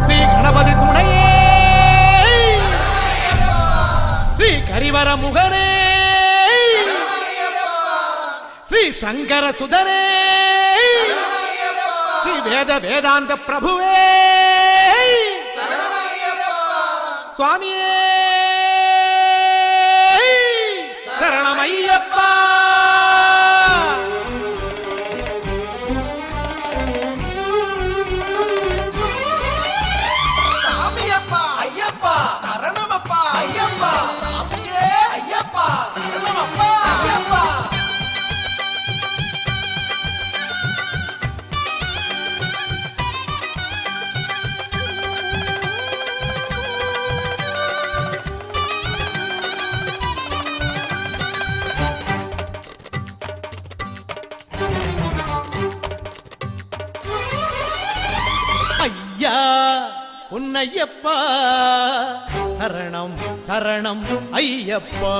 ஸ்ரீ கணபதி துணையே, ஸ்ரீ கரிவர முகனே, ஸ்ரீ சங்கர சுதனே, ஸ்ரீ வேத வேதாந்த பிரபுவே, சுவாமியே சரணமையப்பா. சாமியப்பா ஐயப்பா சரணமப்பா ஐயப்பா சாமியே ஐயப்பா சரணமப்பா ஐயப்பா. ஐயா உன்னையப்பா சரணம் சரணம் ஐயப்பா.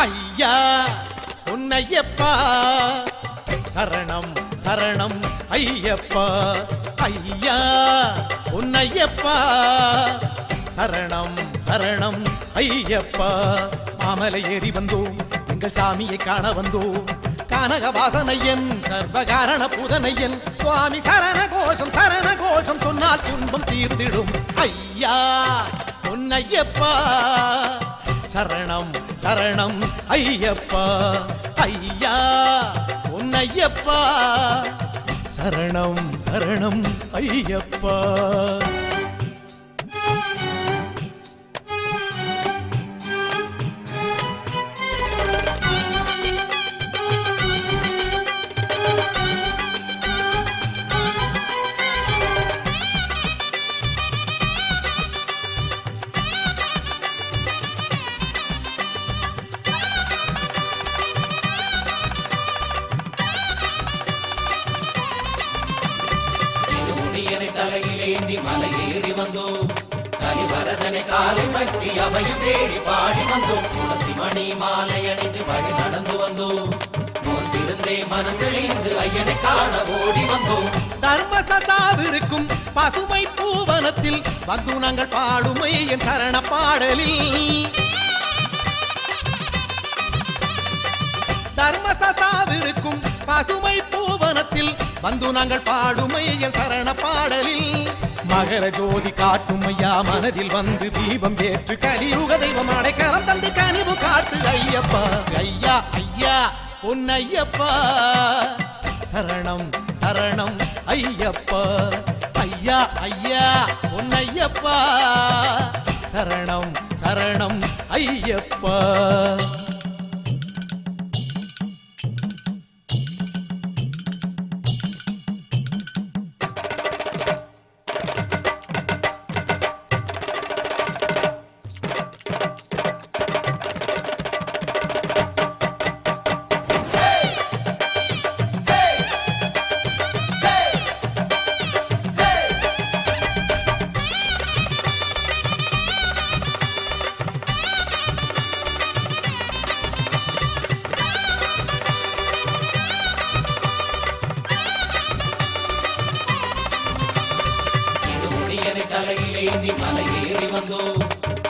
ஐயா உன்னையப்பா சரணம் சரணம் ஐயப்பா. ஐயா உன்னையப்பா சரணம் சரணம் ஐயப்பா. மாமலை ஏறி வந்தோம் எங்கள் சாமியை காண வந்தோம். கானக வாசனையன் சர்வகாரண புதனையன் சுவாமி சரண கோஷம் சொன்னால் துன்பம் தீர்த்திடும். ஐயா உன்னையப்பா சரணம் சரணம் ஐயப்பா. ஐயா உன்னையப்பா சரணம் சரணம் ஐயப்பா. தலையிலேந்தி மலை ஏறி வந்தோம். கலிவரதனை காலை பற்றி அவையும் தேடி பாடி வந்தோம். துளசி மணி மாலை அணிந்து வழி நடந்து வந்தோம். நோன்பிருந்தே மனம் தெளிந்து ஐயனை காண ஓடி வந்தோம். தர்மசதாவிருக்கும் பசுமை பூவனத்தில் வந்து நாங்கள் பாடுமை என் சரண பாடலில். தர்மசதாவிருக்கும் பசுமை பூவனத்தில் வந்து நாங்கள் பாடுமை என் சரண பாடலில். மகர ஜோதி காட்டும் ஐயா மனதில் வந்து தீபம் ஏற்று கலியுக தெய்வம் அடைக்கலம் தந்து கனிவு காட்டு ஐயப்பா. ஐயா ஐயா உன்னையப்பா சரணம் சரணம் ஐயப்பா. ஐயா ஐயா உன்னையப்பா சரணம் சரணம் ஐயப்பா. தலையிலேந்தி மலை ஏறி வந்தோம்.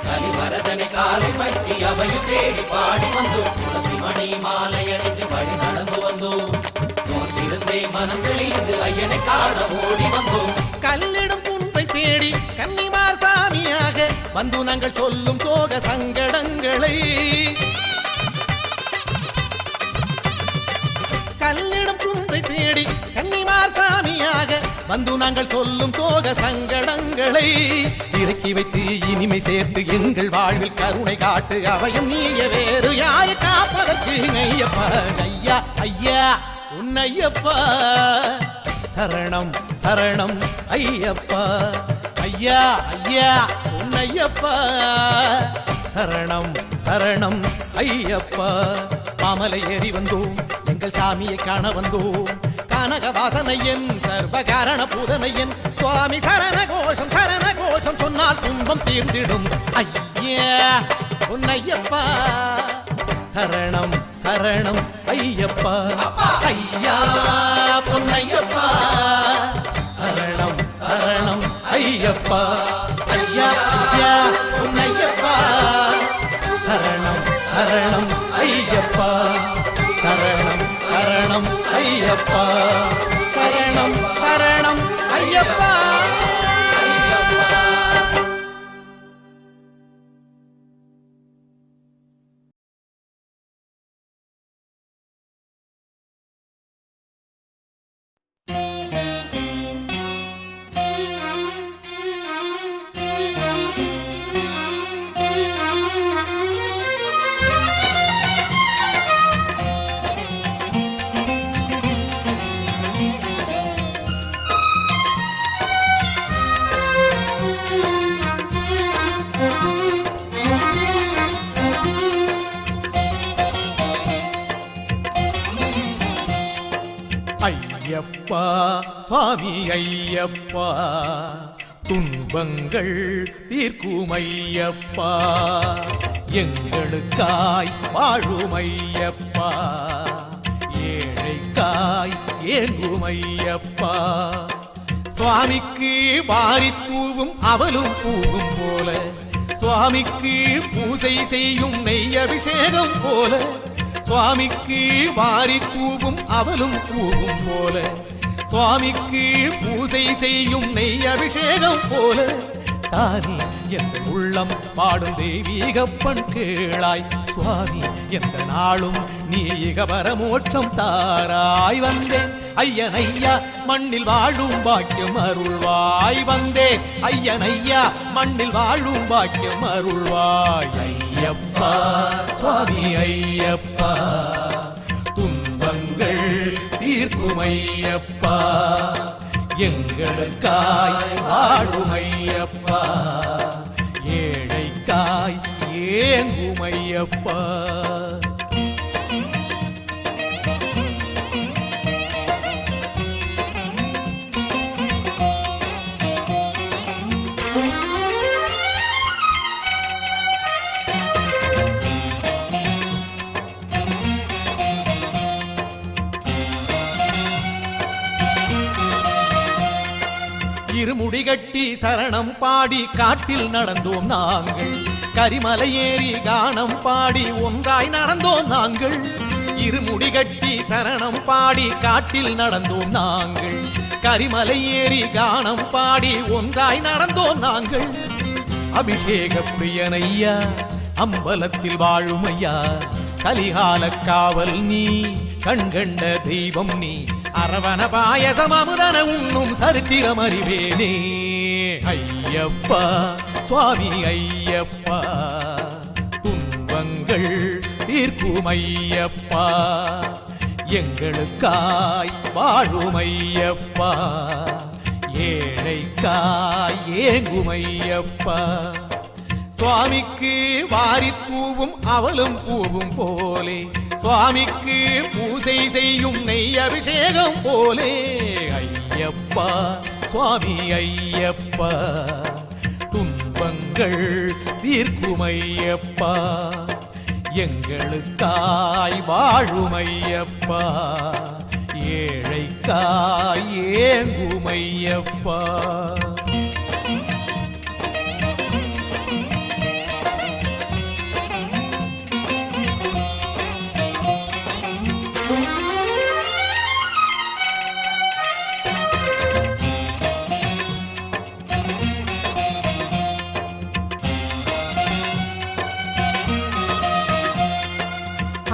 கலிவரதனை காலை பற்றி அவையும் தேடி பாடி வந்தோம். துளசி மணி மாலை அணிந்து வழி நடந்து வந்தோம். நோன்பிருந்தே மனம் தெளிந்து ஐயனை காண ஓடி வந்தோம். கல்லிடும் புண்பை தேடி கன்னிமார் சாமியாக வந்து நாங்கள் சொல்லும் சோக சங்கடங்களை. கல்லிடும் புண்பை தேடி கன்னிமார் சாமியாக வந்து நாங்கள் சொல்லும் சோக சங்கடங்களை. இறக்கி வைத்து இனிமை சேர்த்து எங்கள் வாழ்வில் கருணை காட்டு அவையும் நீய வேறு யாரு காப்பதற்கு ஐயப்பா. ஐயா ஐயா உன்னையப்பா சரணம் சரணம் ஐயப்பா. ஐயா ஐயா உன்னையப்பா சரணம் சரணம் ஐயப்பா. மாமலை ஏறி வந்தோம் எங்கள் சாமியை காண வந்தோம். கானக வாசனையன் சர்வகாரண பூதனையன் சுவாமி சரண கோஷம் சொன்னால் துன்பம் தீர்ந்திடும். ஐயா உன்னையப்பா சரணம் சரணம் ஐயப்பா. ஐயா பொன்னையப்பா சரணம் சரணம் ஐயப்பா. ஐயா ஐயா பொன்னையப்பா சரணம் சரணம் ஐயப்பா. சரணம் சரணம் ஐயப்பா. சரணம் சரணம் ஐயப்பா. ஐயப்பா சுவாமி ஐயப்பா துன்பங்கள் தீர்க்கும் ஐயப்பா. எங்களுக்காய் வாழும் ஐயப்பா. ஏழைக்காய் ஏங்கும் ஐயப்பா. சுவாமிக்கு வாரித் தூவும் அவலும் பூவும் போல, சுவாமிக்கு பூசை செய்யும் நெய் அபிஷேகம் போல, சுவாமிக்கு வாரித் தூவும் அவலும் பூவும் போல, சுவாமிக்கு பூசை செய்யும் நெய் அபிஷேகம் போல, தானே எந்த உள்ளம் பாடும் தெய்வீகப்பன் கேளாய். சுவாமி எந்த நாளும் நீக பரமோட்சம் தாராய். வந்தேன் ஐயன் ஐயா மண்ணில் வாழும் பாக்கியம் அருள்வாய். வந்தேன் ஐயன் ஐயா மண்ணில் வாழும் பாக்கியம் அருள்வாய். ஐயப்பா சுவாமி ஐயப்பா துன்பங்கள் தீர்க்கும் ஐயப்பா. எங்களுக்காய் வாழும் ஐயப்பா. ஏழைக்காய் ஏங்கும் ஐயப்பா. இருமுடி கட்டி சரணம் பாடி காட்டில் நடந்தோம் நாங்கள். கரிமலை ஏறி கானம் பாடி ஒன்றாய் நடந்தோம் நாங்கள். இருமுடி கட்டி சரணம் பாடி காட்டில் நடந்தோம் நாங்கள். கரிமலை ஏறி கானம் பாடி ஒன்றாய் நடந்தோம் நாங்கள். அபிஷேக பிரியனையா அம்பலத்தில் வாழும் ஐயா. கலிகால காவல் நீ கண்கண்ட தெய்வம் நீ. அரவண பாயசம் அமுதன உண்ணும் சரித்திரம் அறிவேனே. ஐயப்பா சுவாமி ஐயப்பா துன்பங்கள் தீர்க்கும் ஐயப்பா. எங்களுக்காய் வாழும் ஐயப்பா. ஏழைக்காய் ஏங்கும் ஐயப்பா. சுவாமிக்கு வாரித் பூவும் அவலும் பூவும் போலே, சுவாமிக்கு பூசை செய்யும் நெய் அபிஷேகம் போலே. ஐயப்பா சுவாமி ஐயப்பா துன்பங்கள் தீர்க்கும் ஐயப்பா. எங்களுக்காய் வாழும் ஐயப்பா. ஏழைக்காய் ஏங்கும் ஐயப்பா.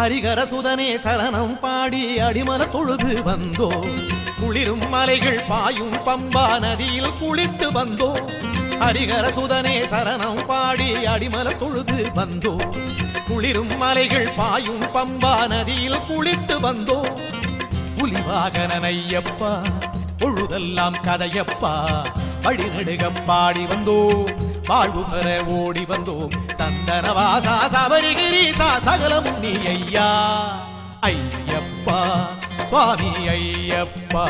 ஹரிகர சுதனே சரணம் பாடி அடிமன தொழுது வந்தோ. குளிரும் மலைகள் பாயும் பம்பா நதியில் குளித்து வந்தோ. ஹரிகர சுதனே சரணம் பாடி அடிமல தொழுது வந்தோ. குளிரும் மலைகள் பாயும் பம்பா நதியில் குளித்து வந்தோ. புலிவாகனையப்பா பொழுதெல்லாம் கதையப்பா. வழிநடுக பாடி வந்தோ. வாழ்வு பெற ஓடி வந்தோம். சந்தனவாசா சபரிகிரீசா சகலமும் நீ ஐயா. ஐயப்பா சுவாமி ஐயப்பா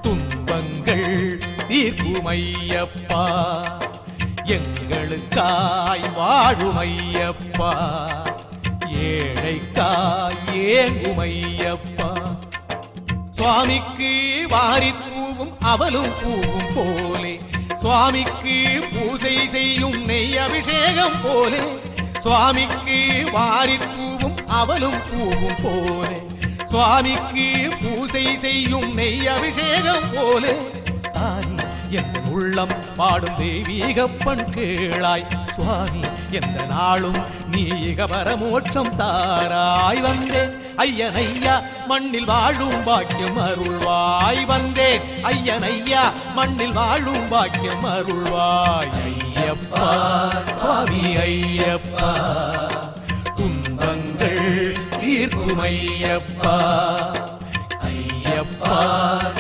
துன்பங்கள் தீர்க்கும் ஐயப்பா எங்களுக்காய் வாழும் ஐயப்பா ஏழைக்காய் ஏங்கும் ஐயப்பா சுவாமிக்கு வாரித் பூவும் அவலும் பூவும் போலே சுவாமிக்கு பூசை செய்யும் நெய் அபிஷேகம் போலே சுவாமிக்கு வாரித் பூவும் அவலும் பூவும் போலே சுவாமிக்கு பூசை செய்யும் நெய் அபிஷேகம் போலே தானே என் உள்ளம் பாடும் தெய்வீகப்பன் கேளாய் சுவாமி எந்த நாளும் நீக பரமோட்சம் தாராய் வந்தேன் ஐயனையா மண்ணில் வாழும் பாக்கியம் அருள்வாய் வந்தேன் ஐயனையா மண்ணில் வாழும் பாக்கியம் அருள்வாய் ஐயப்பா சுவாமி ஐயப்பா துன்பங்கள் தீர்க்கும் ஐயப்பா ஐயப்பா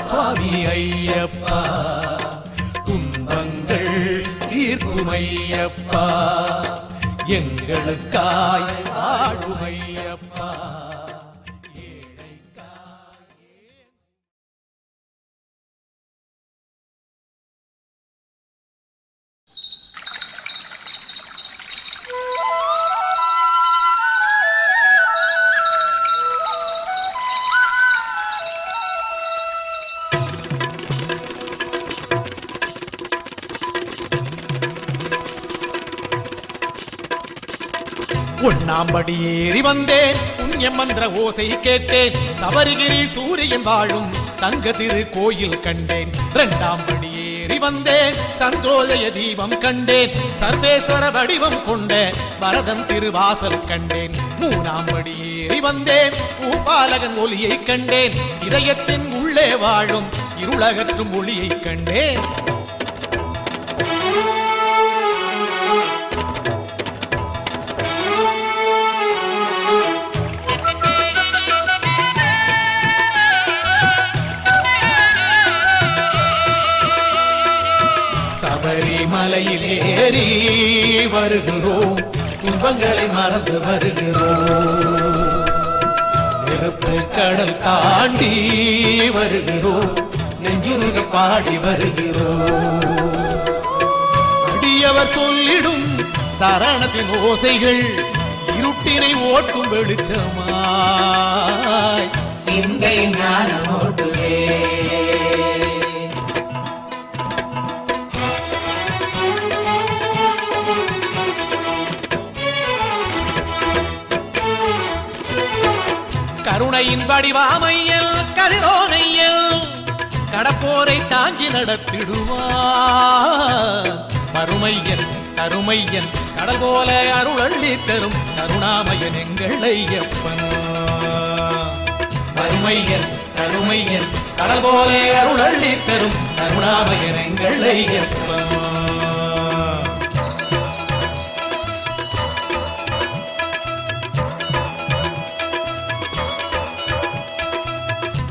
சுவாமி ஐயப்பா துன்பங்கள் தீர்க்கும் ஐயப்பா எங்களுக்காய் வாழும் ஐயப்பா ஒன்னாம்படி ஏறி வந்தேன் புண்ணியம் மன்ற ஓசை கேட்டேன் சபரிகிரி சூரியன் வாழும் தங்க திரு கோயில் கண்டேன் இரண்டாம் படி ஏறி வந்தேன் சந்திரோதய தீபம் கண்டேன் சர்வேஸ்வர வடிவம் கொண்ட பரதன் திருவாசல் கண்டேன் மூணாம் படி ஏறி வந்தேன் பூபாலகன் ஒளியை கண்டேன் இதயத்தின் உள்ளே வாழும் இருளகற்றும் ஒளியை கண்டேன் சபரிமலையில் ஏறி வருகிறோம் துன்பங்களை மறந்து வருகிறோம் நெருப்பு கடல் தாண்டி வருகிறோம் நெஞ்சுருக பாடி வருகிறோம் அடியவர் சொல்லிடும் சரணத்தின் ஓசைகள் இருட்டினை ஓட்டும் வெளிச்சமாய் சிந்தை ஞானம் ஓட்டுவே கருணையின் வடிவாமையல் கதிரோனையல் கடப்போரை தாங்கி நடத்திடுவார் மறுமையன் கருமையன் கடல் போல அருளள்ளி தரும் கருணாமயன் எங்கள் ஐயப்பன் மறுமையன் கருமையன் கடல் போல அருளள்ளி தரும் கருணாமயன் எங்கள் ஐயப்பன்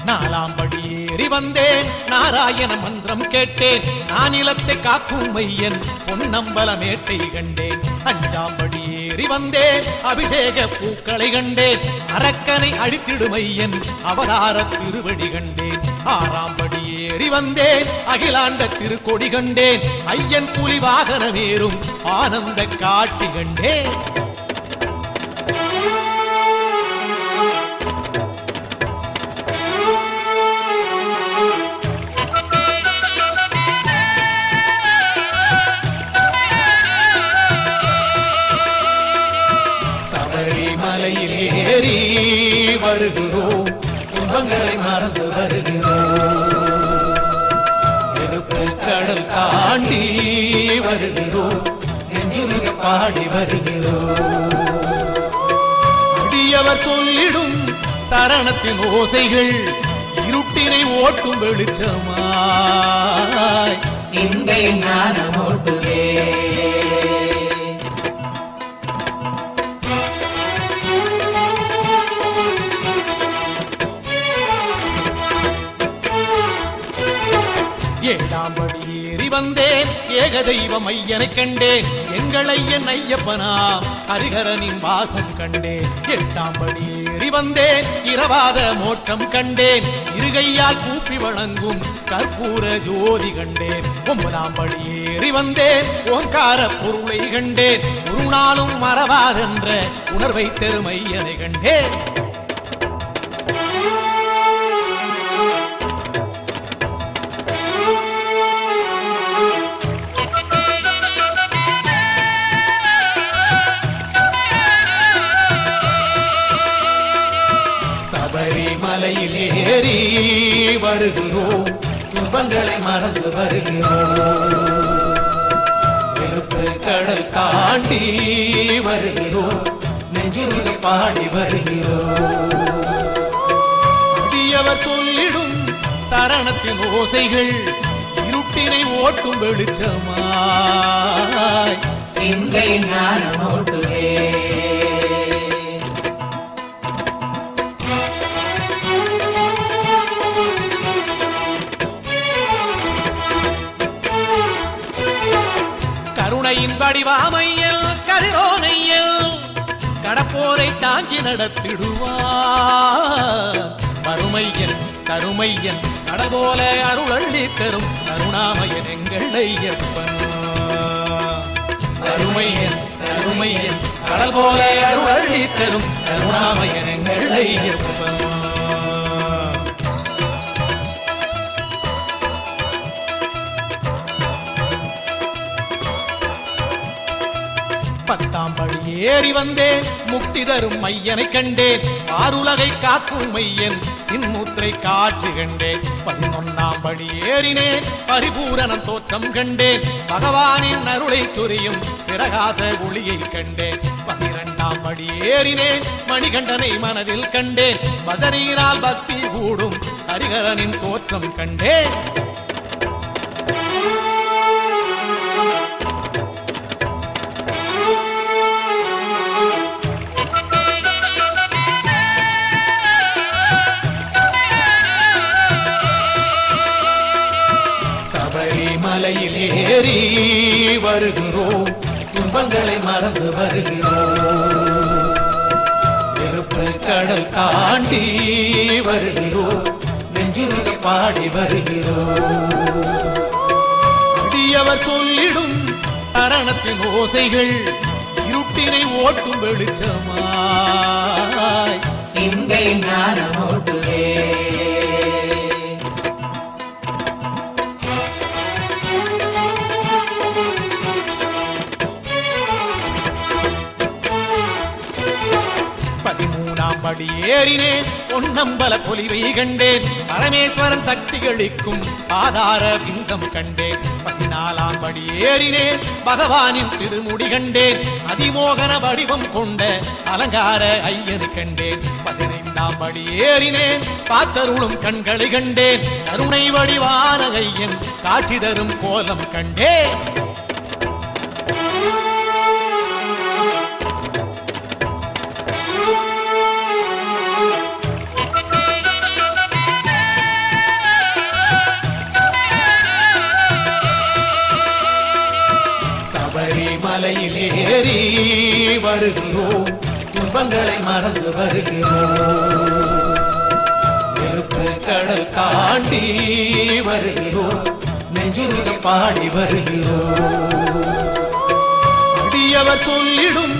நாலாம் படி ஏறி வந்தேன் நாராயண மந்திரம் கேட்டேன் நானிலத்தை காக்கும் மையன் பொன்னம்பலமேட்டை கண்டேன் அஞ்சாம் படி ஏறி வந்தேன் அபிஷேக பூக்களை கண்டேன் அரக்கனை அழித்திடும் மையன் அவதார திருவடி கண்டேன் ஆறாம் படி ஏறி வந்தேன் அகிலாண்ட திருக்கொடி கண்டேன் ஐயன் புலி வாகனமேறும் ஆனந்த காட்சி கண்டேன் மலையில் ஏறி வருகிறோம் துன்பங்களை மறந்து வருகிறோம் நெருப்பு கடல் தாண்டி வருகிறோம் நெஞ்சுருக பாடி வருகிறோம் அடியவர் சொல்லிடும் சரணத்தின் ஓசைகள் இருட்டினை ஓட்டும் வெளிச்சமாய் சிந்தை ஞானம் ஓட்டுவே ஏழாம் படி ஏறி வந்தேன் ஏக தெய்வம் ஐயனை கண்டேன் எங்கள் ஐயன் ஐயப்பனா ஹரிகரனின் வாசம் கண்டேன் 8ஆம் படி ஏறி வந்தேன் இரவாத மோட்சம் கண்டேன் இருகையால் கூப்பி வணங்கும் கற்பூர ஜோதி கண்டேன் 9ஆம் படி ஏறி வந்தேன் ஓங்கார பொருளை கண்டேன் ஒரு நாளும் மறவாதென்ற உணர்வை தரும் ஐயனை கண்டேன் சபரிமலையில் ஏறி வருகிறோம் துன்பங்களை மறந்து வருகிறோம் நெருப்பு கடல் தாண்டி வருகிறோம் நெஞ்சுருகி பாடி வருகிறோம் அடியவர் சொல்லிடும் சரணத்தின் ஓசைகள் இருட்டினை ஓட்டும் வெளிச்சமாய் சிந்தை ஞானம் ஓட்டுவே கருணையின் வடிவாமையல் கதிரோனையல் கடப்போரை தாங்கி நடத்திடுவார் வறுமையன் கருமையன் கடபோல அருளள்ளி தரும் கருணாமயன் எங்கள் ஐயப்பன் கருமையன் கருமையன் கடல் போல அருளள்ளி தரும் கருணாமயன் எங்கள் ஐயப்பன் பத்தாம் படி ஏறி வந்தேன் முக்தி தரும் மையனை கண்டேன் ஆறுலகை காக்கும் மையன் சின்முத்திரை காட்சி கண்டேன் 11ஆம் படி ஏறினேன் பரிபூரணம் தோற்றம் கண்டேன் பகவானின் அருளை சொரியும் பிரகாச ஒளியை கண்டேன் 12ஆம் படி ஏறினேன் மணிகண்டனை மனதில் கண்டேன் பதறியினால் பக்தி கூடும் ஹரிகரனின் தோற்றம் கண்டேன் மலையில் ஏறி வருகிறோம் துன்பங்களை மறந்து வருகிறோம் நெருப்பு கடல் தாண்டி வருகிறோம் நெஞ்சுருகி பாடி வருகிறோம் அடியவர் சொல்லிடும் சரணத்தின் ஓசைகள் இருட்டினை ஓட்டும் வெளிச்சமாய் சிந்தை ஞானம் ஓட்டுவே படி ஏறினேன் பொன்னம்பல பொலிவை கண்டேன் பரமேஸ்வரன் சக்திகளிக்கும் ஆதார பிங்கம் கண்டேன் 14ஆம் படி ஏறினேன் பகவானின் திருமுடி கண்டேன் அதிமோகன வடிவம் கொண்ட அலங்கார ஐயனை கண்டேன் 15ஆம் படி ஏறினேன் பார்த்தருளும் கண்களை கண்டேன் கருணை வடிவான ஐயன் காட்சி தரும் கோலம் கண்டேன் மலையில் ஏறி வருகிறோம் துன்பங்களை மறந்து வருகிறோம் நெருப்பு கடல் தாண்டி வருகிறோம் நெஞ்சுருகி பாடி வருகிறோம் அடியவர் சொல்லிடும்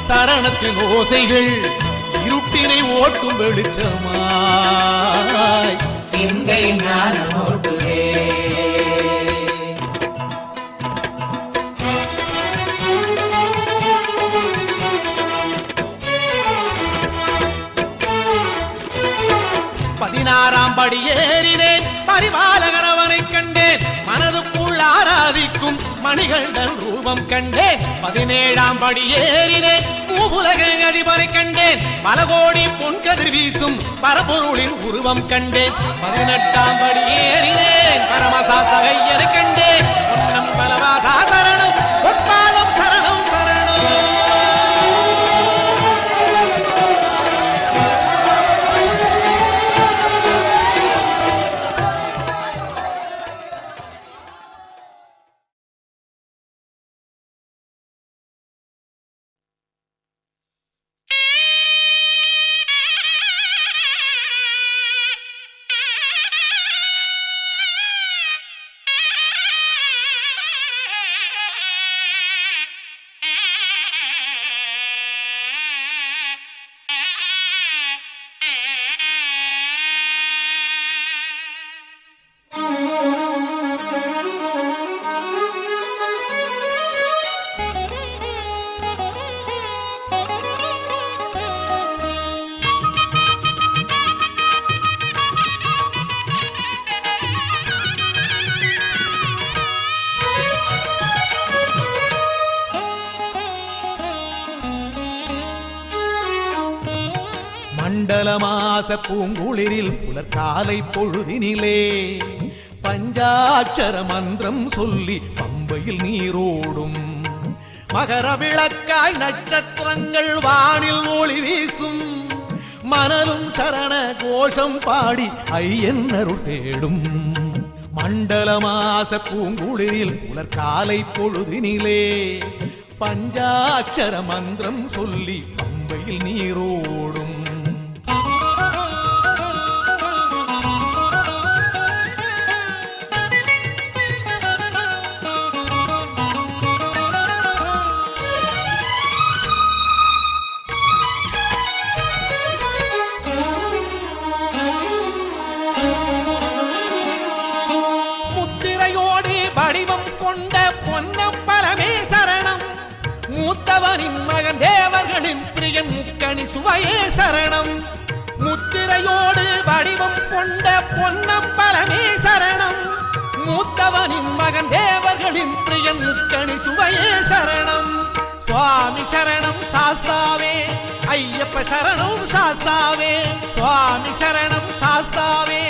சரணத்தின் ஓசைகள் இருட்டினை ஓட்டும் வெளிச்சமாய் சிந்தை ஞானம் ஓட்டுவே பதினாறாம் படி ஏறினேன் பரிபாலகரவனை கண்டேன் மனதுக்குள் ஆராதிக்கும் மணிகண்டன் ரூபம் கண்டேன் 17ஆம் படி ஏறினேன் பூவுலக அதிபரை கண்டேன் பல கோடி பொன்கதிர் வீசும் பரபொருளின் உருவம் கண்டேன் 18ஆம் படி ஏறினேன் பரமசாஸ்திரையரை கண்டேன் பொன்னம்பலவாசா சரணம் பொற்பாலம் சரணம் சரணம் மண்டலமாச பூங்குளிரில் புலர்காலை பொழுதினிலே பஞ்சாட்சர மந்திரம் சொல்லி பம்பையில் நீரோடும் மகர விளக்காய் நட்சத்திரங்கள் வானில் ஒளி வீசும் மணலும் சரண கோஷம் பாடி ஐயன் அருள் தேடும் மண்டலமாச பூங்குளிரில் புலர்காலை பொழுதினிலே பஞ்சாட்சர மந்திரம் சொல்லி பம்பையில் நீரோடும் மூத்தவனின் மகன் தேவர்களின் பிரியன் முக்கணி சுவையே சரணம் முத்திரையோடு வடிவம் கொண்ட பொன்னம்பலமே சரணம் மூத்தவனின் மகன் தேவர்களின் பிரியன் முக்கணி சுவையே சரணம் சுவாமி சரணம் சாஸ்தாவே ஐயப்ப சரணம் சாஸ்தாவே சுவாமி சரணம் சாஸ்தாவே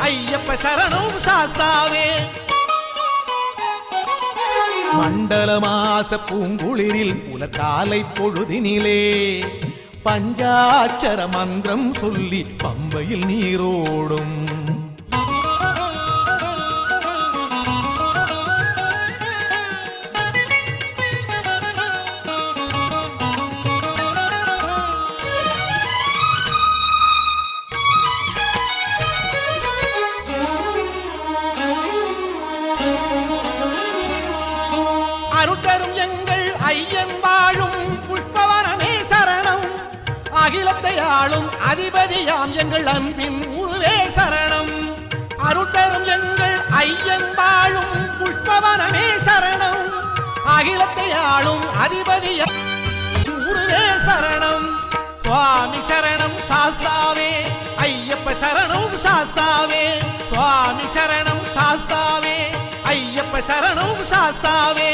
ஐயப்ப சரணம் சாஸ்தாவே மண்டலமாச பூங்குளிரில் புலர்காலை பொழுதினிலே பஞ்சாட்சர மந்திரம் சொல்லி பம்பையில் நீரோடும் அகிலத்தை ஆளும் அதிபதியாம் எங்கள் அன்பின் உருவே சரணம் அருள் தரும் எங்கள் ஐயன் வாழும் புஷ்பவனமே சரணம் அகிலத்தை ஆளும் அதிபதியாம் உருவே சரணம் சுவாமி சரணம் சாஸ்தாவே ஐயப்ப சரணம் சாஸ்தாவே சுவாமி சரணம் சாஸ்தாவே ஐயப்ப சரணம் சாஸ்தாவே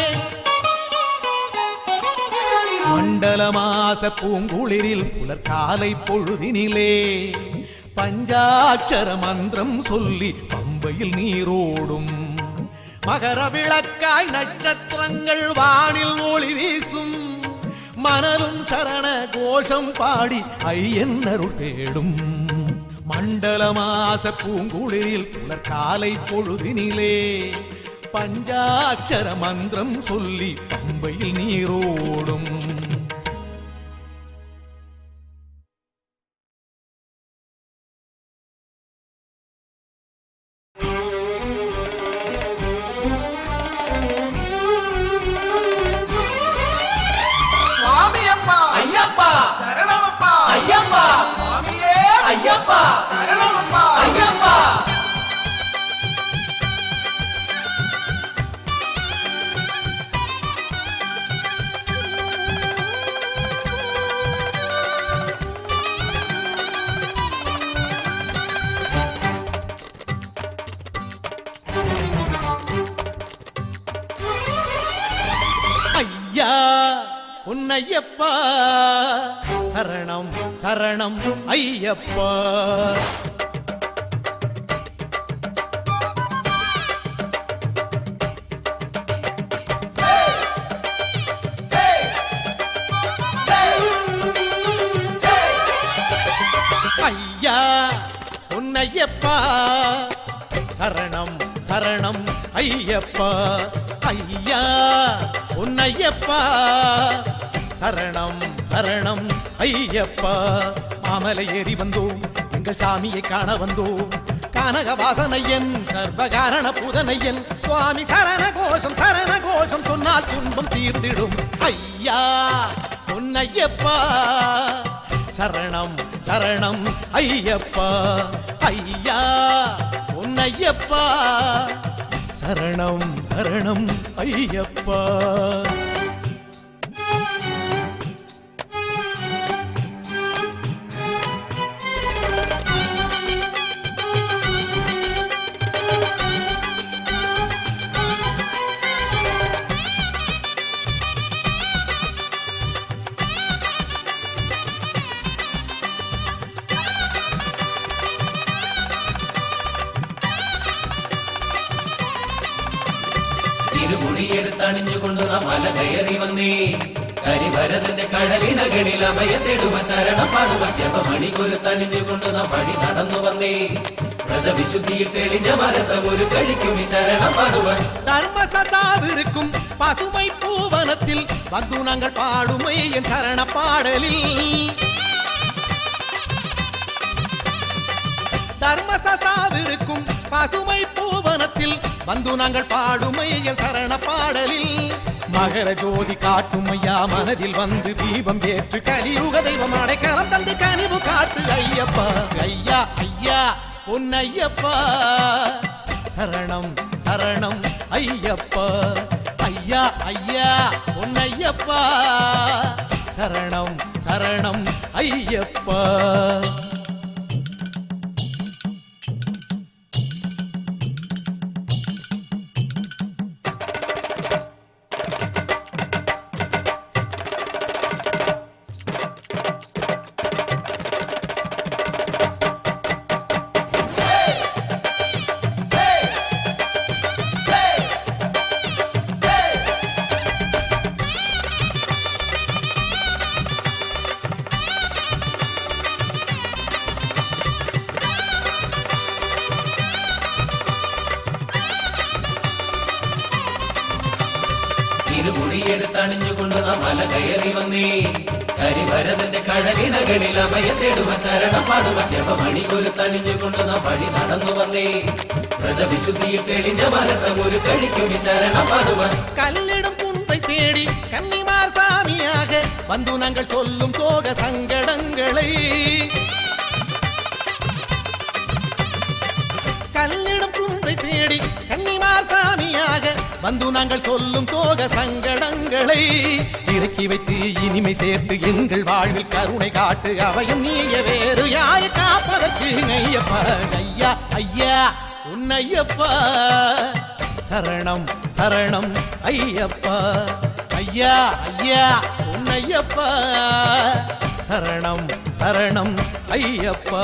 மண்டலமாச பூங்குளிரில் புலர்காலை பொழுதினிலே பஞ்சாட்சர மந்திரம் சொல்லி பம்பையில் நீரோடும் மகர விளக்காய் நட்சத்திரங்கள் வானில் ஒளி வீசும் மணலும் சரண கோஷம் பாடி ஐயன் அருள் தேடும் மண்டலமாச பூங்குளிரில் புலர்காலை பொழுதினிலே பஞ்சாட்சர மந்திரம் சொல்லி பம்பையில் நீரோடும் சுவாமியப்பா ஐயப்பா சரணமப்பா ஐயப்பா சுவாமியே ஐயப்பா சரணமப்பா ஐயப்பா ஐயா உன்னையப்பா சரணம் சரணம் ஐயப்பா ஐயா உன்னையப்பா சரணம் சரணம் ஐயப்பா ஐயா உன்னையப்பா சரணம் சரணம் ஐயப்பா மாமலை ஏறி வந்தோம் எங்கள் சாமியை காண வந்தோம் கானக வாசனையன் சர்வகாரண புதனையன் சுவாமி சரண கோஷம் சொன்னால் துன்பம் தீர்ந்திடும் ஐயா உன்னையப்பா சரணம் சரணம் ஐயப்பா ஐயா உன்னையப்பா சரணம் சரணம் ஐயப்பா ഇരുമുടി എടുത്തണിഞ്ഞു കൊണ്ട് നാം മല കയറി വന്നേ കരിവരതന്റെ കഴലിണകളിൽ അഭയം തേടുവൻ ശരണം പാടുവൻ ജപമണി കൊരുത്തണിഞ്ഞുകൊണ്ട് നാം വഴി നടന്നു വന്നേ വ്രതവിശുദ്ധിയിൽ തെളിഞ്ഞ മനസം ഒരു കഴിക്കും ഈ ശരണം പാടുവൻ தர்மசதாவிருக்கும் பசுமை பூவனத்தில் வந்து நாங்கள் பாடுமை என் சரண பாடலில் தர்மசதாவிருக்கும் பசுமை பூவனத்தில் வந்து நாங்கள் பாடுமை என் சரண பாடலில் மகர ஜோதி காட்டும் ஐயா மனதில் வந்து தீபம் ஏற்று கலியுக தெய்வம் அடைக்கலம் தந்து கனிவு காட்டு ஐயப்பா ஐயா ஐயா பொன்னையப்பா சரணம் சரணம் ஐயப்பா ஐயா ஐயா பொன்னையப்பா சரணம் சரணம் ஐயப்பா ഇരുമുടി എടുത്തണിഞ്ഞുകൊണ്ട് നാം മല കയറി വന്നേ കരിവരതന്റെ കഴലിണകളിൽ അഭയം തേടുവൻ ശരണം പാടുവൻ ജപമണി കൊരുത്തണിഞ്ഞുകൊണ്ട് നാം വഴി നടന്നു വന്നേ വ്രതവിശുദ്ധിയിൽ തെളിഞ്ഞ മനസം ഒരു കഴിക്കും ഈ ശരണം പാടുവൻ கல்லிடும் குன்றை தேடி கன்னிமார் சாமியாக வந்து நாங்கள் சொல்லும் சோக சங்கடங்களை கல்லிடும் குன்றை தேடி கன்னிமார் சாமியாக வந்து நாங்கள் சொல்லும் சோக சங்கடங்களை இறக்கி வைத்து இனிமை சேர்த்து எங்கள் வாழ்வில் கருணை காட்டு அவையும் நீங்க வேறு யாரு காப்பதற்கு ஐயப்பா ஐயா ஐயா உன்னையப்பா சரணம் சரணம் ஐயப்பா ஐயா ஐயா உன்னையப்பா சரணம் சரணம் ஐயப்பா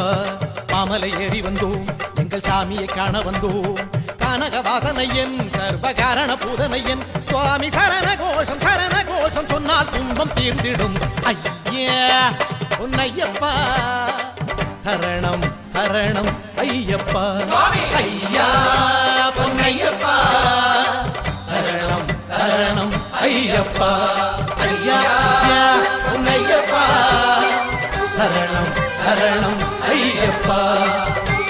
மாமலை ஏறி வந்தோம் எங்கள் சாமியை காண வந்தோம் கனக வாசனையன் சர்வகாரண பூதனையன் சுவாமி சரண கோஷம் சொன்னால் துன்பம் தீர்ந்திடும் ஐயா உன்னையப்பா சரணம் சரணம் ஐயப்பா ஐயா பொன்னையப்பா சரணம் சரணம் ஐயப்பா ஐயா பொன்னையப்பா சரணம் சரணம் ஐயப்பா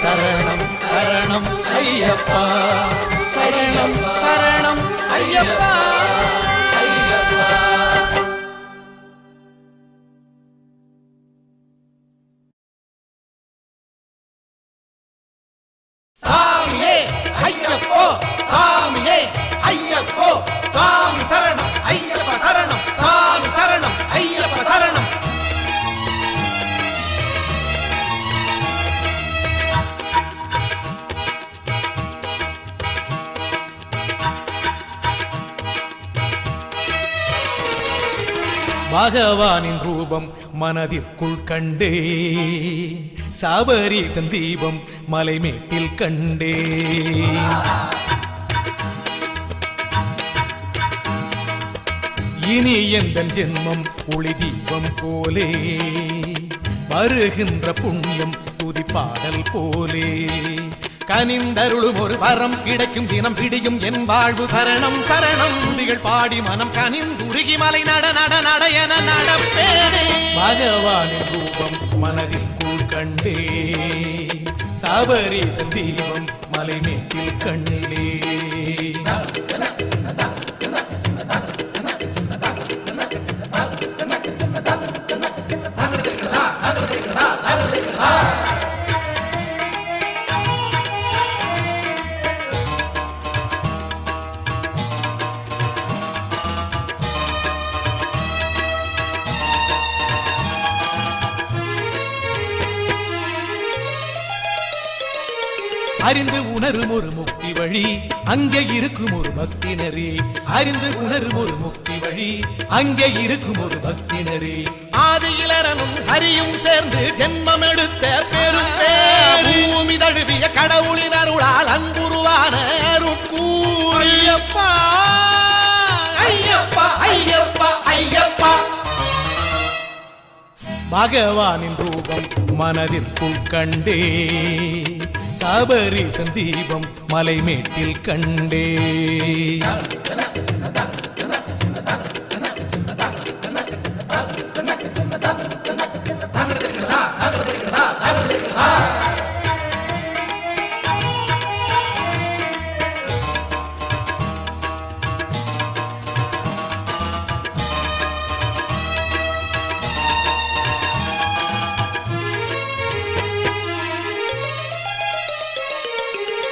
சரணம் சரணம் ஐயப்பா சரணம் சரணம் ஐயப்பா சாமியே ஐயப்போ சாமியே ஐயப்போ சாமி சரணம் ஐயப்ப சரணம் சாமி சரணம் ஐயப்ப சரணம் பகவானின் ரூபம் மனதிற்குள் கண்டே சபரீசன் தீபம் மலைமேட்டில் கண்டே இனி எந்தன் ஜென்மம் ஒளி தீபம் போலே வருகின்ற புண்ணியம் துதி பாடல் போலே கனிந்தருளும் ஒரு வரம் கிடைக்கும் தினம் பிடியும் என் வாழ்வு சரணம் சரணம் துதிகள் பாடி மனம் கனிந்துருகி மலை நட நட நட என நடப்பேனே பகவானின் ரூபம் மனதிற்குள் கண்டே சபரீசன் தீபம் மலைமேட்டில் கண்டே அறிந்து உணரும் ஒரு முக்தி வழி அங்கே இருக்கும் ஒரு பக்தி நெறி அறிந்து உணரும் ஒரு முக்தி வழி அங்கே இருக்கும் ஒரு பக்தி நெறி ஆதியிலரனும் ஹரியும் சேர்ந்து ஜென்மம் எடுத்த பெரும் பூமி தழுவிய கடவுளின் அருளால் அன்புருவான அருட்கூறிய ஐயப்பா ஐயப்பா ஐயப்பா ஐயப்பா பகவானின் ரூபம் மனதிற்குள் கண்டே சபரீசன் தீபம் மலைமேட்டில் கண்டே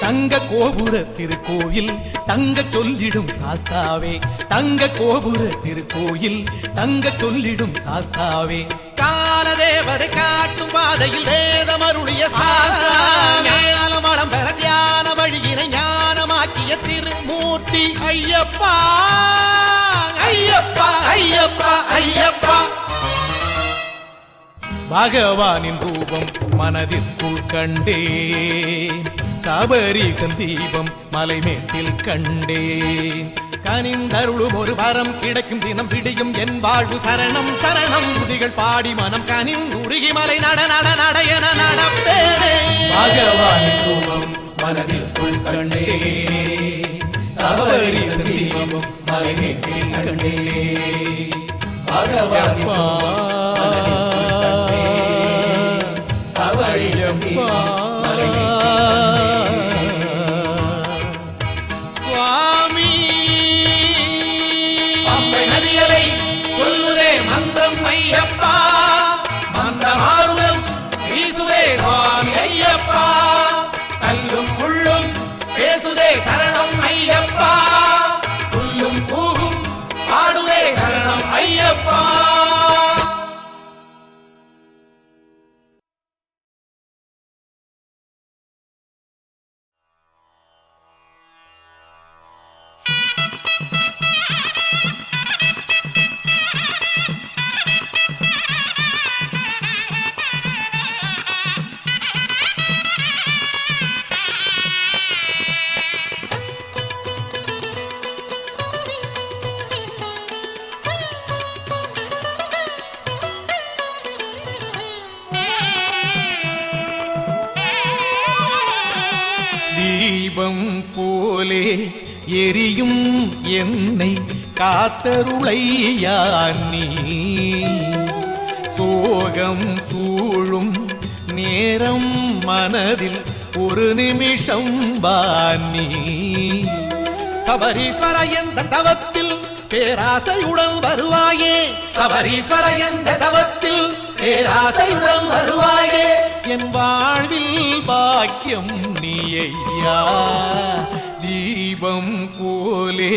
தங்க கோபுர திருக்கோயில் தங்க சொல்லிடும் சாஸ்தாவே தங்க கோபுர திருக்கோயில் தங்க சொல்லிடும் சாஸ்தாவே காலதேவரை காட்டும் பாதையில் வேதமருளிய சாஸ்தாவே மலம் பெற ஞான வழியினை ஞானமாக்கிய திருமூர்த்தி ஐயப்பா ஐயப்பா ஐயப்பா ஐயப்பா பகவானின் ரூபம் மனதிற்குள் கண்டே சபரீசன் தீபம் மலைமேட்டில் கண்டேன் கனிந்தருளும் ஒரு வரம் கிடைக்கும் தினம் விடியும் என் வாழ்வு சரணம் சரணம் துதிகள் பாடி மனம் கனின் உருகி மலை நட நட நடையன நடப்பேனே பகவானின் ரூபம் மனதிற்குள் கண்டே சபரீசன் தீபம் மலைமேட்டில் கண்டே பகவானின் ரூபம் மனதிற்குள் கண்டே சபரீசன் தீபம் சுவாமி பம்பை நதியலை சொல்லுதே மந்திரம் ஐயப்பா மந்தமாருடம் வீசுதே சுவாமி ஐயப்பா கல்லும் முள்ளும் பேசுதே சரணம் ஐயப்பா புல்லும் பூவும் பாடுதே சரணம் ஐயப்பா தீபம் போலே எரியும் என்னை காத்தருளையா நீ சோகம் சூழும் நேரம் மனதில் ஒரு நிமிஷம் வாணி சபரீஸ்வர எந்த தவத்தில் பேராசையுடன் வருவாயே சபரீஸ்வர எந்த தவத்தில் பேராசையுடன் வருவாயே என் வாழ்வில் பாக்கியம் நீயா தீபம் போலே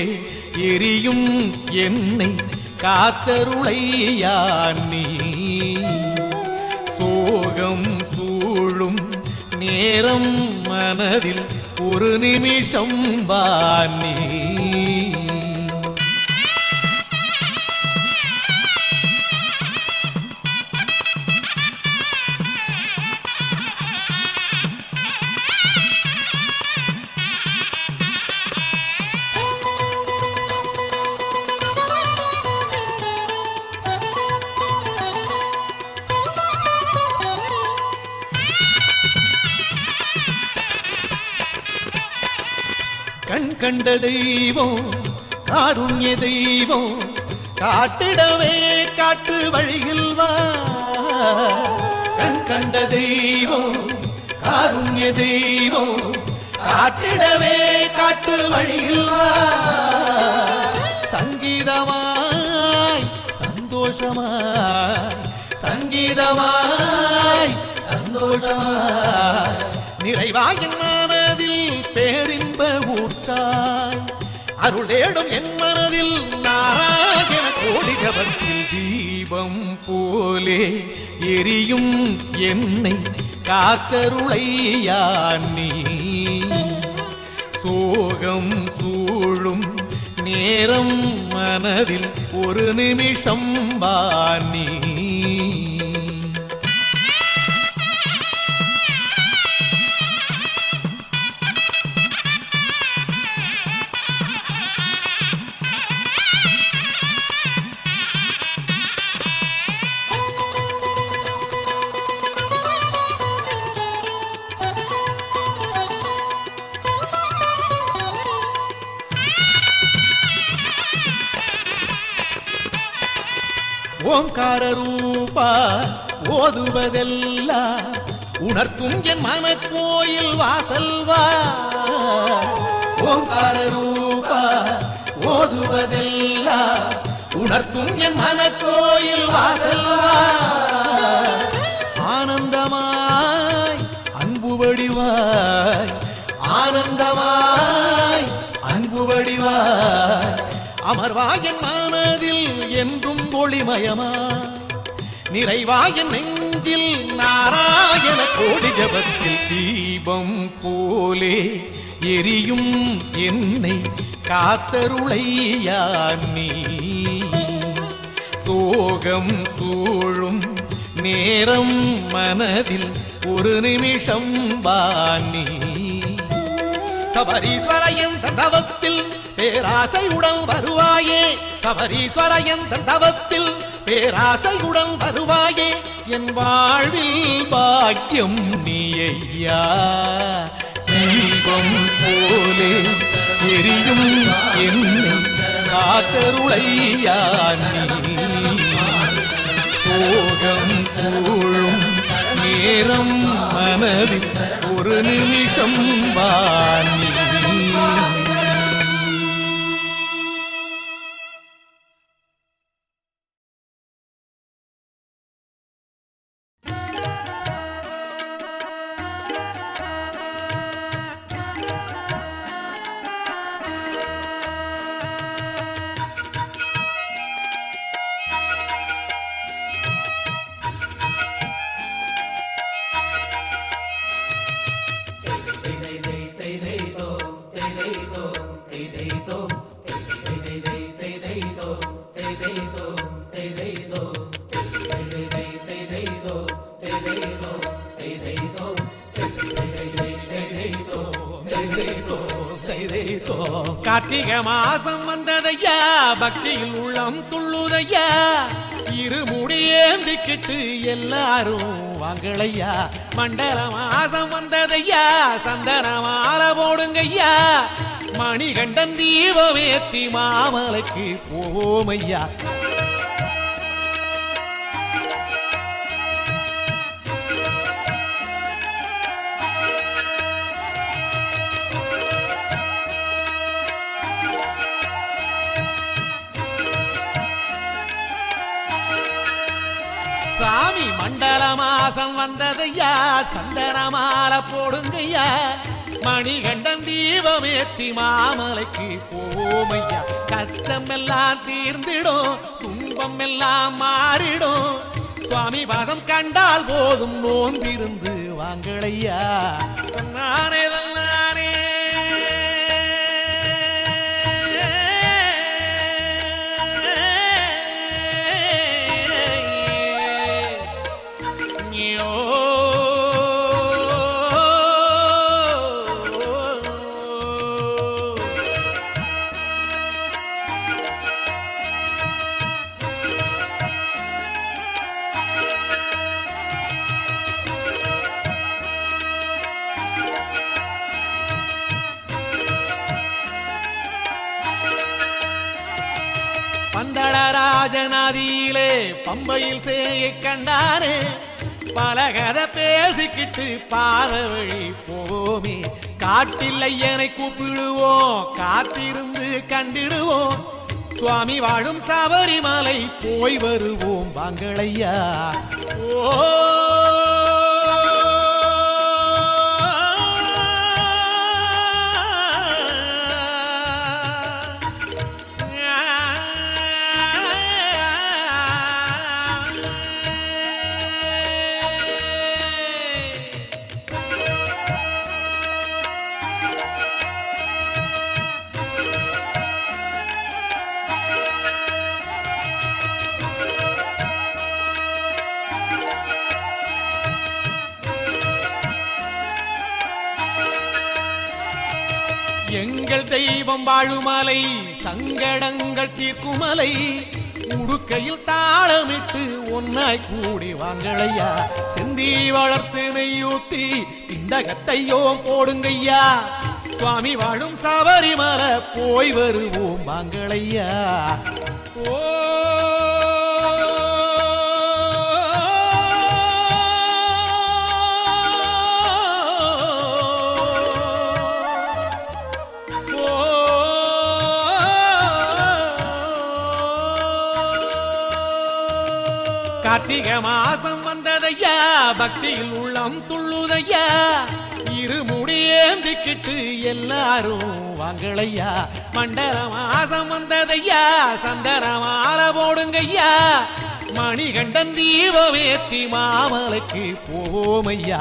எரியும் என்னை காத்தருளையா நீ சோகம் சூழும் நேரம் மனதில் ஒரு நிமிஷம் வாணி கண் கண்ட தெய்வம் காருண்ய தெய்வம் காட்டிடவே காட்டு வழியில் வா கண் கண்ட தெய்வம் காருண்ய தெய்வம் காட்டிடவே காட்டு வழியில் வா சங்கீதமாய் சந்தோஷமாய் சங்கீதமாய் சந்தோஷமாய் நிறைவாயின் மனதில் பேரின்ப ஊற்றாய் அருள் தேடும் என் மனதில் நாராயண கோடி ஜபத்தில் தீபம் போலே எரியும் என்னை காத்தருளையா நீ சோகம் சூழும் நேரம் மனதில் ஒரு நிமிஷம் வாணி ஓம்கார ரூபா ஓதுவதெல்லாம் உணர்த்தும் என் மனக்கோயில் வாசல்வா. ஓம்கார ரூபா ஓதுவதெல்லாம் உணர்த்தும் என் மனக்கோயில் வாசல்வா. ஆனந்தமாய் அன்பு வடிவாய் ஆனந்தமாய் அன்பு வடிவாய் அமர்வாய் என் மனதில் என்றும் ஒளிமயமாய் நிறைவாய் என் நெஞ்சில் நாராயண கோடி ஜபத்தில் தீபம் போலே எரியும் என்னை காத்தருளையா நீ. சோகம் சூழும் நேரம் மனதில் ஒரு நிமிஷம் வாணி. சபரீஸ்வர என்ற தவத்தில் பேராசையுடன் வருவாயே. சபரீஸ்வர என்ற தவத்தில் பேராசையுடன் வருவாயே. என் வாழ்வில் பாக்கியம் நீயா. தீபம் போலே எரியும் என்னை காத்தருளையா நீ. சோகம் சூழும் நேரம் மனதில் ஒரு நிமிஷம் வாணி. கார்த்திகை மாசம் வந்ததையா பக்தியில் உள்ளம் துள்ளுதையா. இருமுடி ஏந்திக்கிட்டு எல்லாரும் வாங்களையா. மண்டல மாசம் வந்ததையா சந்தன மாலை போடுங்கய்யா. மணிகண்டன் தீபமேற்றி மாமலைக்கு போவோமையா. சாமி மண்டல மாசம் வந்ததையா சந்தன மாலை போடுங்கய்யா. மணிகண்டன் தீபமேற்றி மாமலைக்கு போவோமையா. கஷ்டம் எல்லாம் தீர்ந்திடும் துன்பம் எல்லாம் மாறிடும். சுவாமி பாதம் கண்டால் போதும் நோன்பிருந்து வாங்களையா. நானே நானே பந்தளராஜநதியிலே பம்பையில் சேயை கண்டானே. பல கதை பேசிக்கிட்டு பாத வழி போவோமே. காட்டில் ஐயனை கூப்பிடுவோம் காத்திருந்து கண்டிடுவோம். சுவாமி வாழும் சபரிமலை போய் வருவோம் வாங்களையா. ஓ எங்கள் தெய்வம் வாழுமலை சங்கடங்கள் தீர்க்குமலை. உடுக்கையில் தாளமிட்டு ஒன்னாய் கூடி வாங்களையா. செந்தி வளர்த்து நெய்யூத்தி திண்டகத்தையோம் போடுங்கய்யா. சுவாமி வாழும் சபரிமலை போய் வருவோம் வாங்களையா. ஓ கார்த்திகை மாசம் வந்ததையா பக்தியில் உள்ளம் துள்ளுதையா இருமுடி ஏந்திக்கிட்டு எல்லாரும் வாங்களையா மண்டல மாசம் வந்ததையா சந்தனமால போடுங்கய்யா மணிகண்டன் தீபமேற்றி மாமலைக்கு போவோமையா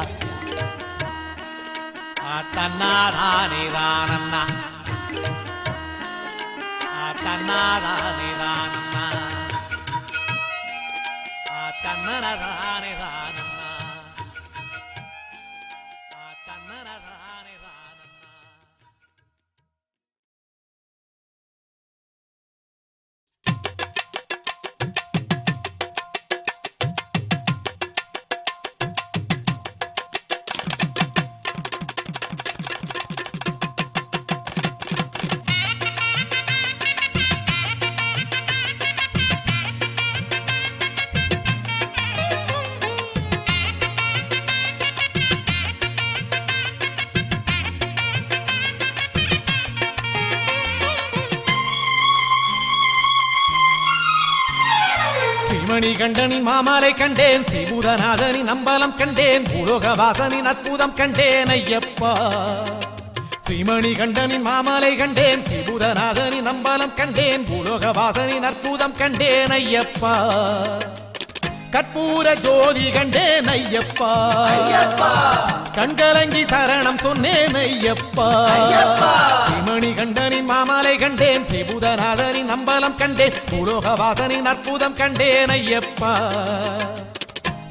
தன்னாரானே தானண்ணா தன்னாரானே தானண்ணா தன்னரானே தானண்ணா தன்னரானே தானண்ணா. மணிகண்டனின் மாமலை கண்டேன் ஸ்ரீபூதநாதனின் அம்பலம் கண்டேன் பூலோகவாசனின் அற்புதம் கண்டேன் ஐயப்பா ஸ்ரீமணிகண்டனின் மாமலை கண்டேன் ஸ்ரீபூதநாதனின் அம்பலம் கண்டேன் பூலோகவாசனின் அற்புதம் கண்டேன் ஐயப்பா கற்பூர ஜோதி கண்டேன் ஐயப்பா கண்கலங்கி சரணம் சொன்னேன் ஐயப்பா ஸ்ரீமணிகண்டனின் மாமலை கண்டேன் ஸ்ரீபூதநாதனின் அம்பலம் கண்டேன் பூலோகவாசனின் அற்புதம் கண்டேன் ஐயப்பா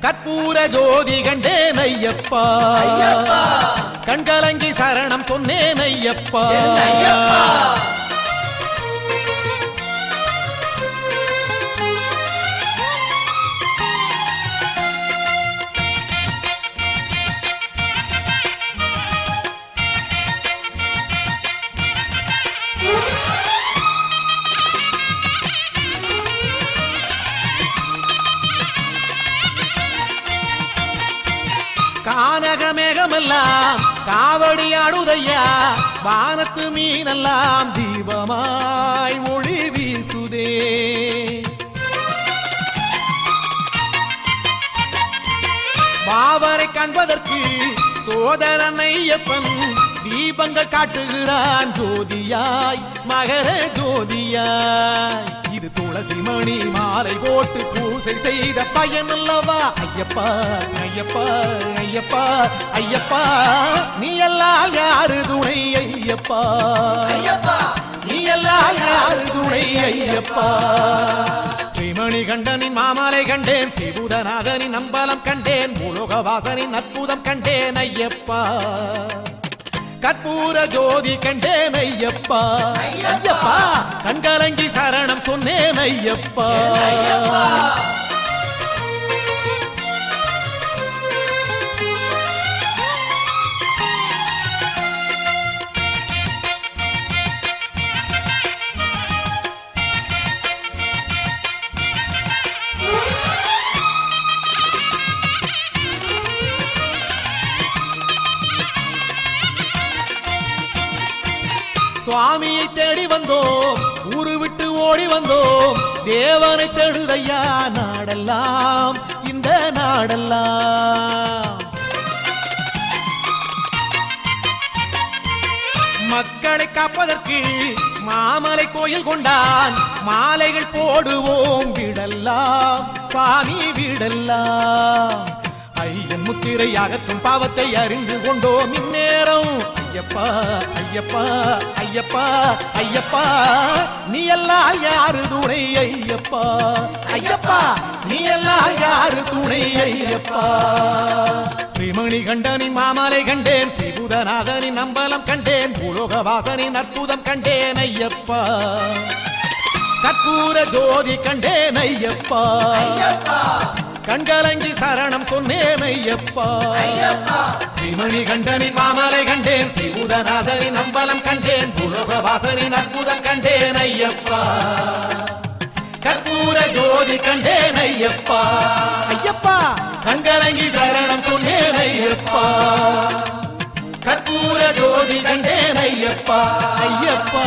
கற்பூர ஜோதி கண்டேன் ஐயப்பா கண்கலங்கி சரணம் சொன்னேன் ஐயப்பா கானகமேகமெல்லாம் காவடி ஆடுதையா வானத்து மீனெல்லாம் தீபமாய் ஒளி வீசுதே பாவரை காண்பதற்கு சோதரன் ஐயப்பன் தீபங்கள் காட்டுகிறான் ஜோதியாய் மகர ஜோதியாய் இது துளசி மணி மாலை போட்டு பூசை செய்த பயன் அல்லவா ஐயப்பா ஐயப்பா ஐயப்பா ஐயப்பா நீ எல்லாம் யாரு துணை ஐயப்பா நீ எல்லாம் யாரு துணை ஐயப்பா ஸ்ரீமணிகண்டனின் மாமலை கண்டேன் ஸ்ரீபூதநாதனின் அம்பலம் கண்டேன் பூலோகவாசனின் அற்புதம் கண்டேன் ஐயப்பா கற்பூர ஜோதி கண்டேன் ஐயப்பா ஐயப்பா கண்கலங்கி சரணம் சொன்னேன் ஐயப்பா சுவாமியை தேடி வந்தோம் ஊரு விட்டு ஓடி வந்தோம் தேவனை தேடுதையா நாடெல்லாம் இந்த நாடெல்லாம் மக்களை காப்பதற்கு மாமலை கோயில் கொண்டான் மாலைகள் போடுவோம் விடல்லாம் சாமி விடல்லாம் ஐயன் முத்திரை அகற்றும் பாவத்தை அறிந்து கொண்டோம் இந்நேரம் ஐயப்பா ஐயப்பா ஐயப்பா ஐயப்பா நீ எல்லாம் யாரு துணை ஐயப்பா ஐயப்பா நீ எல்லாம் யாரு துணை ஐயப்பா ஸ்ரீமணிகண்டனின் மாமலை கண்டேன் ஸ்ரீபூதநாதனின் அம்பலம் கண்டேன் பூலோகவாசனின் அற்புதம் கண்டேன் ஐயப்பா கற்பூர ஜோதி கண்டேன் ஐயப்பா கண்கலங்கி சரணம் சொன்னேன் ஐயப்பா ஸ்ரீமணிகண்டனின் மாமலை கண்டேன் ஸ்ரீபூதநாதனின் அம்பலம் கண்டேன் பூலோகவாசனின் அற்புதம் கண்டேன் ஐயப்பா கற்பூர ஜோதி கண்டேன் ஐயப்பா ஐயப்பா கண்கலங்கி சரணம் சொன்னேன் ஐயப்பா கற்பூர ஜோதி கண்டேன் ஐயப்பா ஐயப்பா